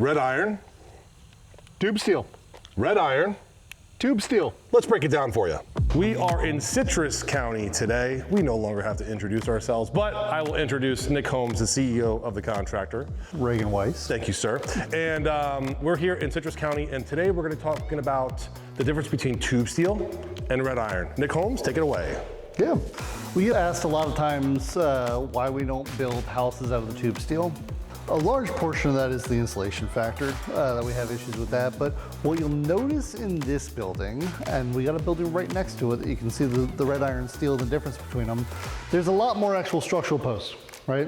Red iron, Tube steel. red iron. Tube steel. Let's break it down for you. We are in Citrus County today. We no longer have to introduce ourselves, but I will introduce Nick Holmes, the CEO of the contractor. Regan Weiss. Thank you, sir. And we're here in Citrus County, and today we're going to be talking about the difference between tube steel and red iron. Nick Holmes, take it away. Yeah. We get asked a lot of times why we don't build houses out of the tube steel. A large portion of that is the insulation factor, that we have issues with that. But what you'll notice in this building, and we got a building right next to it that you can see the red iron steel, the difference between them, there's a lot more actual structural posts, right?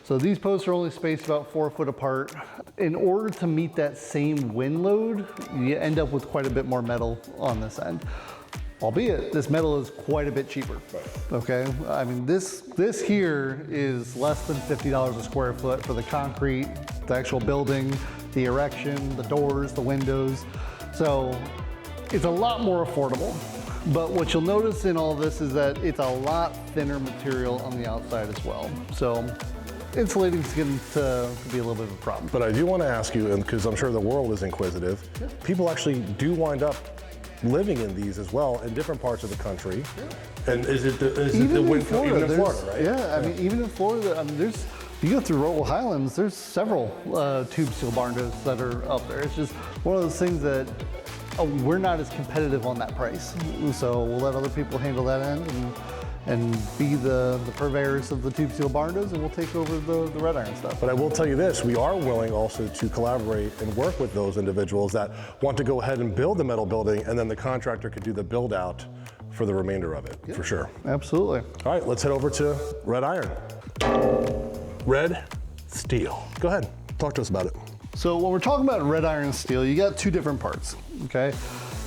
So these posts are only spaced about 4 foot apart. In order to meet that same wind load, you end up with quite a bit more metal on this end. Albeit, this metal is quite a bit cheaper, okay? I mean, this here is less than $50 a square foot for the concrete, the actual building, the erection, the doors, the windows. So it's a lot more affordable. But what you'll notice in all this is that it's a lot thinner material on the outside as well. So insulating is getting to be a little bit of a problem. But I do want to ask you, and because I'm sure the world is inquisitive, people actually do wind up living in these as well in different parts of the country. Yeah. And is it the wind even in Florida, right? Yeah, I mean, even in Florida, I mean, you go through Roll Highlands, there's several tube steel barndos that are up there. It's just one of those things that we're not as competitive on that price. So we'll let other people handle that end and be the purveyors of the tube steel barndos, and we'll take over the red iron stuff. But I will tell you this, we are willing also to collaborate and work with those individuals that want to go ahead and build the metal building, and then the contractor could do the build out for the remainder of it, for sure. Absolutely. All right, let's head over to red iron. Red steel. Go ahead, talk to us about it. So when we're talking about red iron steel, you got two different parts, okay?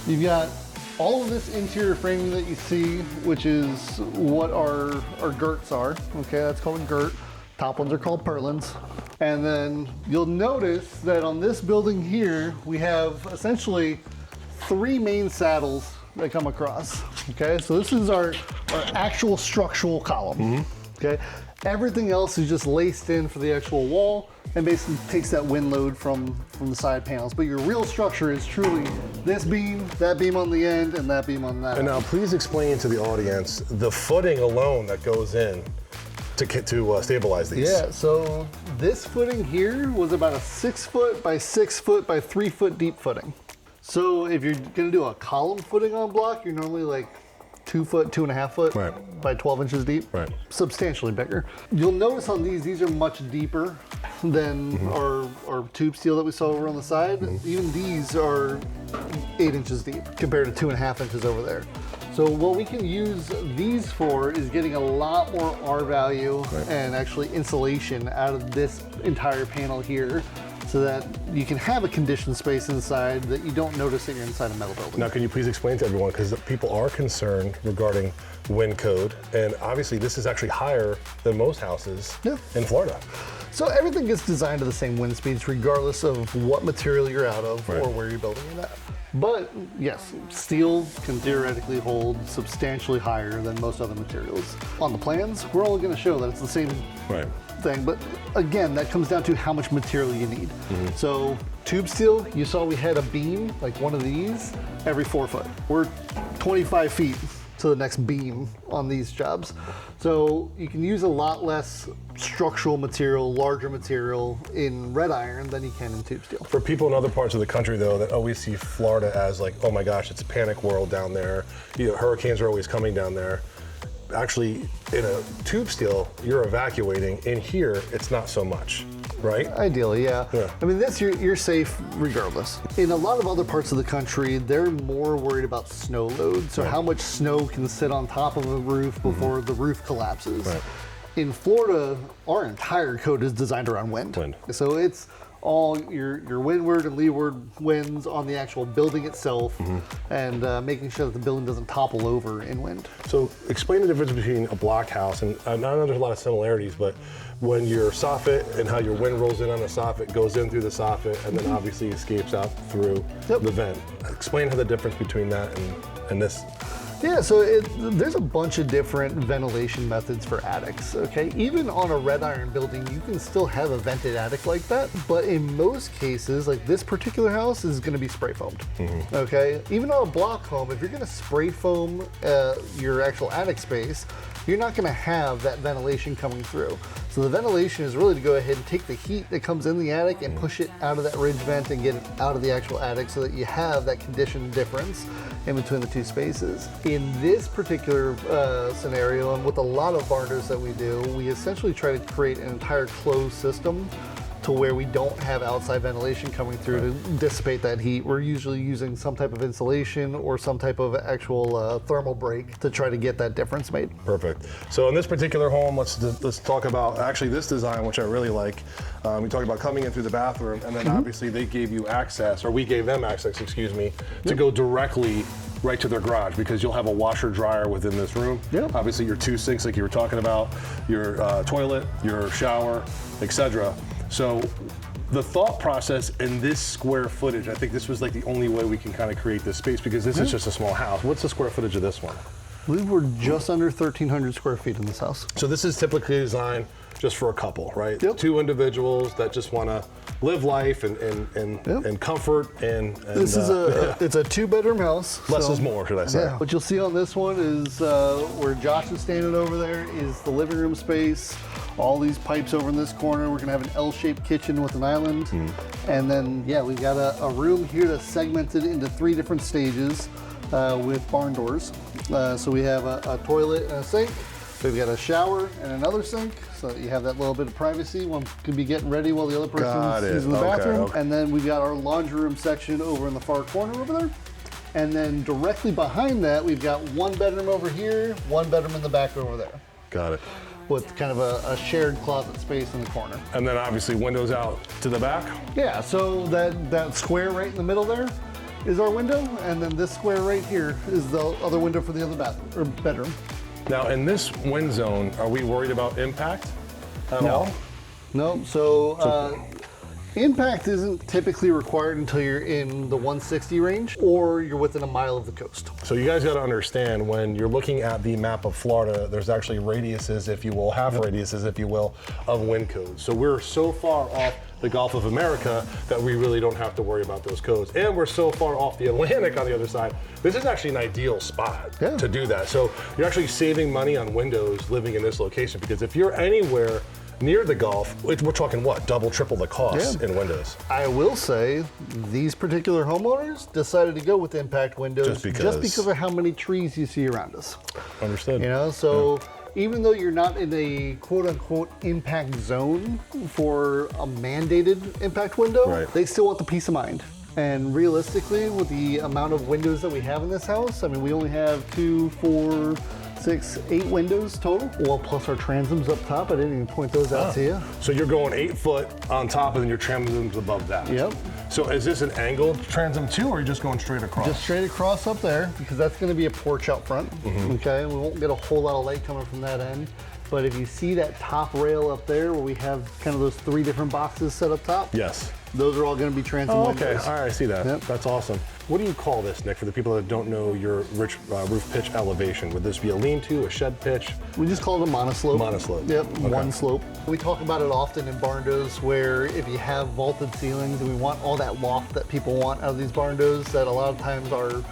You've got all of this interior framing that you see, which is what our girts are, okay? That's called a girt. Top ones are called purlins. And then you'll notice that on this building here, we have essentially 3 main saddles that come across, okay? So this is our actual structural column, okay? Everything else is just laced in for the actual wall and basically takes that wind load from the side panels. But your real structure is truly this beam, that beam on the end, and that beam on that. And now please explain to the audience the footing alone that goes in to stabilize these. Yeah, so this footing here was about a 6 foot by 6 foot by 3 foot deep footing. So if you're gonna do a column footing on block, you're normally like 2 foot, 2.5 foot by 12 inches deep, substantially bigger. You'll notice on these are much deeper than our tube steel that we saw over on the side. Even these are 8 inches deep compared to 2.5 inches over there. So what we can use these for is getting a lot more R value and actually insulation out of this entire panel here, so that you can have a conditioned space inside that you don't notice that you're inside a metal building. Now, can you please explain to everyone, because people are concerned regarding wind code, and obviously this is actually higher than most houses in Florida. So everything gets designed to the same wind speeds regardless of what material you're out of or where you're building it at. But yes, steel can theoretically hold substantially higher than most other materials. On the plans, we're only gonna show that it's the same thing, but again, that comes down to how much material you need. So tube steel, you saw we had a beam, like one of these, every 4 foot. We're 25 feet to the next beam on these jobs. So you can use a lot less structural material, larger material in red iron than you can in tube steel. For people in other parts of the country though, that always see Florida as like, oh my gosh, it's a panic world down there. You know, hurricanes are always coming down there. Actually, in a tube steel, you're evacuating. In here, it's not so much, right? Ideally, yeah. I mean, this you're safe regardless. In a lot of other parts of the country, they're more worried about snow load. So how much snow can sit on top of a roof before the roof collapses. In Florida, our entire code is designed around wind. So it's all your windward and leeward winds on the actual building itself, and making sure that the building doesn't topple over in wind. So explain the difference between a block house, and I know there's a lot of similarities, but when your soffit and how your wind rolls in on the soffit, goes in through the soffit, and then obviously escapes out through the vent. Explain how the difference between that and this. Yeah, so there's a bunch of different ventilation methods for attics, okay? Even on a red iron building, you can still have a vented attic like that, but in most cases, like this particular house is gonna be spray foamed, okay? Even on a block home, if you're gonna spray foam your actual attic space, you're not gonna have that ventilation coming through. So the ventilation is really to go ahead and take the heat that comes in the attic and push it out of that ridge vent and get it out of the actual attic so that you have that condition difference in between the two spaces. In this particular scenario, and with a lot of Barndos that we do, we essentially try to create an entire closed system to where we don't have outside ventilation coming through to dissipate that heat. We're usually using some type of insulation or some type of actual thermal break to try to get that difference made. Perfect. So in this particular home, let's talk about actually this design, which I really like. We talked about coming in through the bathroom, and then obviously they gave you access, or we gave them access, excuse me, to go directly right to their garage, because you'll have a washer dryer within this room. Yep. Obviously your 2 sinks like you were talking about, your toilet, your shower, etc. So the thought process in this square footage, I think this was like the only way we can kind of create this space, because this is just a small house. What's the square footage of this one? I believe we're just under 1,300 square feet in this house. So this is typically designed just for a couple, right? Yep. 2 individuals that just want to live life and comfort and this is it's a 2-bedroom house. Less is more, should I say? Yeah. What you'll see on this one is where Josh is standing over there is the living room space. All these pipes over in this corner. We're gonna have an L-shaped kitchen with an island. And then, yeah, we've got a room here that's segmented into 3 different stages with barn doors. So we have a toilet and a sink. We've got a shower and another sink, so that you have that little bit of privacy. One could be getting ready while the other person's using the bathroom. Okay. And then we've got our laundry room section over in the far corner over there. And then directly behind that, we've got 1 bedroom over here, 1 bedroom in the back over there, Got it. with kind of a shared closet space in the corner. And then obviously windows out to the back. Yeah, so that square right in the middle there is our window, and then this square right here is the other window for the other bathroom or bedroom. Now in this wind zone, are we worried about impact at all? No, so impact isn't typically required until you're in the 160 range or you're within a mile of the coast. So you guys got to understand, when you're looking at the map of Florida, there's actually radiuses, if you will, half radiuses, if you will, of wind codes. So we're so far off the Gulf of America that we really don't have to worry about those codes. And we're so far off the Atlantic on the other side. This is actually an ideal spot to do that. So you're actually saving money on windows living in this location, because if you're anywhere near the Gulf, we're talking what, double, triple the cost in windows. I will say these particular homeowners decided to go with impact windows just because of how many trees you see around us. Understood. You know, so even though you're not in a quote unquote impact zone for a mandated impact window, they still want the peace of mind. And realistically, with the amount of windows that we have in this house, I mean, we only have 2, 4, 6, 8 windows total. Well, plus our transoms up top. I didn't even point those out to you. So you're going 8 foot on top, and then your transoms above that. Yep. So is this an angled transom too, or are you just going straight across? Just straight across up there, because that's going to be a porch out front. Okay, we won't get a whole lot of light coming from that end. But if you see that top rail up there where we have kind of those 3 different boxes set up top, yes, those are all going to be transom windows. Okay, all right, I see that. Yep. That's awesome. What do you call this, Nick, for the people that don't know your roof pitch elevation? Would this be a lean-to, a shed pitch? We just call it a monoslope. Monoslope. Yep, Okay. one slope. We talk about it often in Barndos, where if you have vaulted ceilings and we want all that loft that people want out of these Barndos, that a lot of times our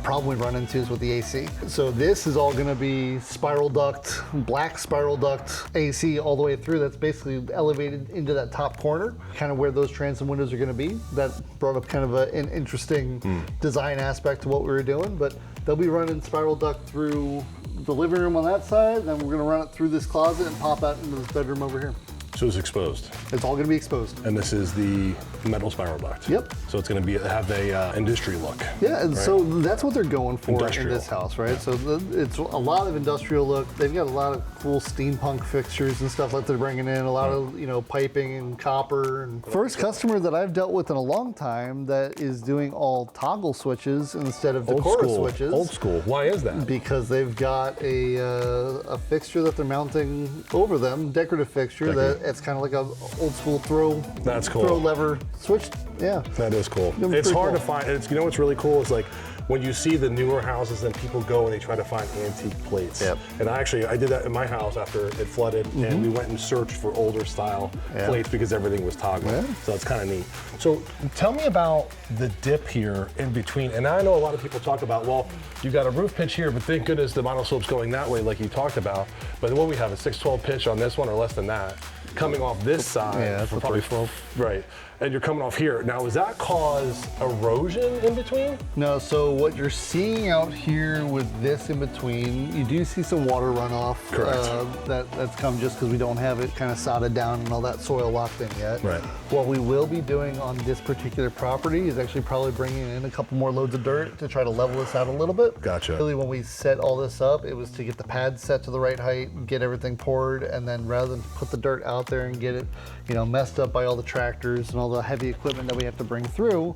problem we run into is with the AC. So this is all gonna be spiral duct, black spiral duct AC all the way through. That's basically elevated into that top corner, kind of where those transom windows are gonna be. That brought up kind of an interesting design aspect to what we were doing, but they'll be running spiral duct through the living room on that side, then we're gonna run it through this closet and pop out into this bedroom over here. So it's exposed. It's all gonna be exposed. And this is the metal spiral duct. Yep. So it's going to have a industry look. Yeah, and right? so that's what they're going for Industrial. in this house, right? So it's a lot of industrial look. They've got a lot of cool steampunk fixtures and stuff that they're bringing in. A lot of piping and copper. And first customer that I've dealt with in a long time that is doing all toggle switches instead of Decora switches. Old school. Why is that? Because they've got a fixture that they're mounting over them, decorative fixture that It's kind of like a old school throw. That's cool. Throw lever switch. Yeah. That is cool. It's hard to find. It's, you know what's really cool is like when you see the newer houses, then people go and they try to find antique plates. Yep. And I did that in my house after it flooded, and we went and searched for older style plates because everything was toggled. Yeah. So it's kind of neat. So tell me about the dip here in between. And I know a lot of people talk about, well, you got a roof pitch here, but thank goodness the monoslope's going that way, like you talked about. But what we have, a 612 pitch on this one, or less than that, coming off this side. Yeah, that's probably 312. Right. And you're coming off here. Now, does that cause erosion in between? No, so what you're seeing out here with this in between, you do see some water runoff. Correct. That's come just because we don't have it kind of sodded down and all that soil locked in yet. Right. What we will be doing on this particular property is actually probably bringing in a couple more loads of dirt to try to level this out a little bit. Gotcha. Really, when we set all this up, it was to get the pad set to the right height, get everything poured, and then rather than put the dirt out there and get it, messed up by all the tractors and all the heavy equipment that we have to bring through,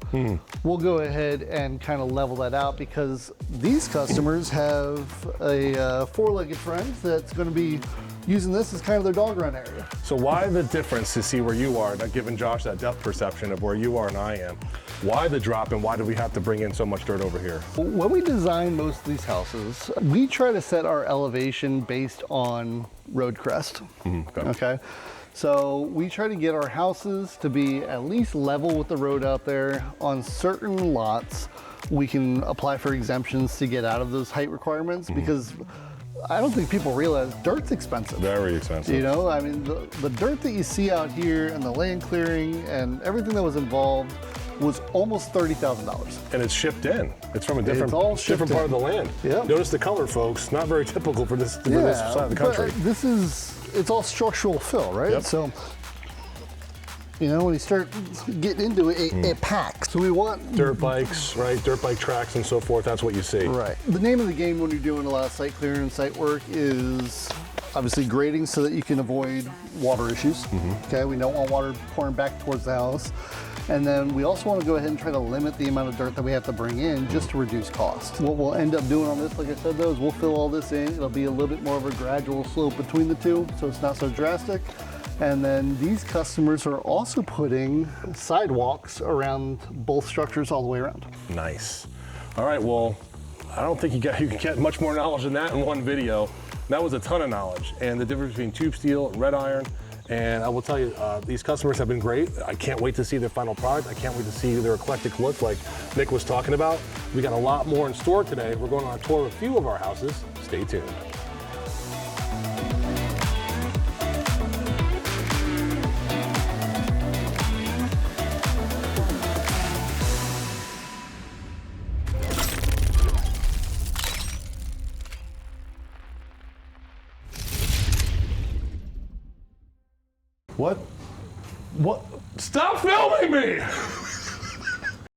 we'll go ahead and kind of level that out because these customers have a four-legged friend that's going to be using this as kind of their dog run area. So why the difference to see where you are, not giving Josh that depth perception of where you are and I am? Why the drop and why do we have to bring in so much dirt over here? When we design most of these houses, we try to set our elevation based on road crest. Okay. So we try to get our houses to be at least level with the road out there. On certain lots, we can apply for exemptions to get out of those height requirements because I don't think people realize dirt's expensive. Very expensive. I mean, the dirt that you see out here and the land clearing and everything that was involved was almost $30,000. And it's shipped in. It's from a different different part of the land. Yep. Notice the color, folks. Not very typical for this side of the country. It's all structural fill, right? Yep. So, when you start getting into it, it packs. So we want dirt bikes, right? Dirt bike tracks and so forth. That's what you see. Right. The name of the game when you're doing a lot of site clearing and site work is obviously grading so that you can avoid water issues. Okay, we don't want water pouring back towards the house. And then we also want to go ahead and try to limit the amount of dirt that we have to bring in just to reduce cost. What we'll end up doing on this, like I said though, is we'll fill all this in. It'll be a little bit more of a gradual slope between the two, so it's not so drastic. And then these customers are also putting sidewalks around both structures all the way around. Nice. All right, well, I don't think you can get much more knowledge than that in one video. That was a ton of knowledge, and the difference between tube steel and red iron. And I will tell you, these customers have been great. I can't wait to see their final product. I can't wait to see their eclectic look like Nick was talking about. We got a lot more in store today. We're going on a tour of a few of our houses. Stay tuned. What? Stop filming me!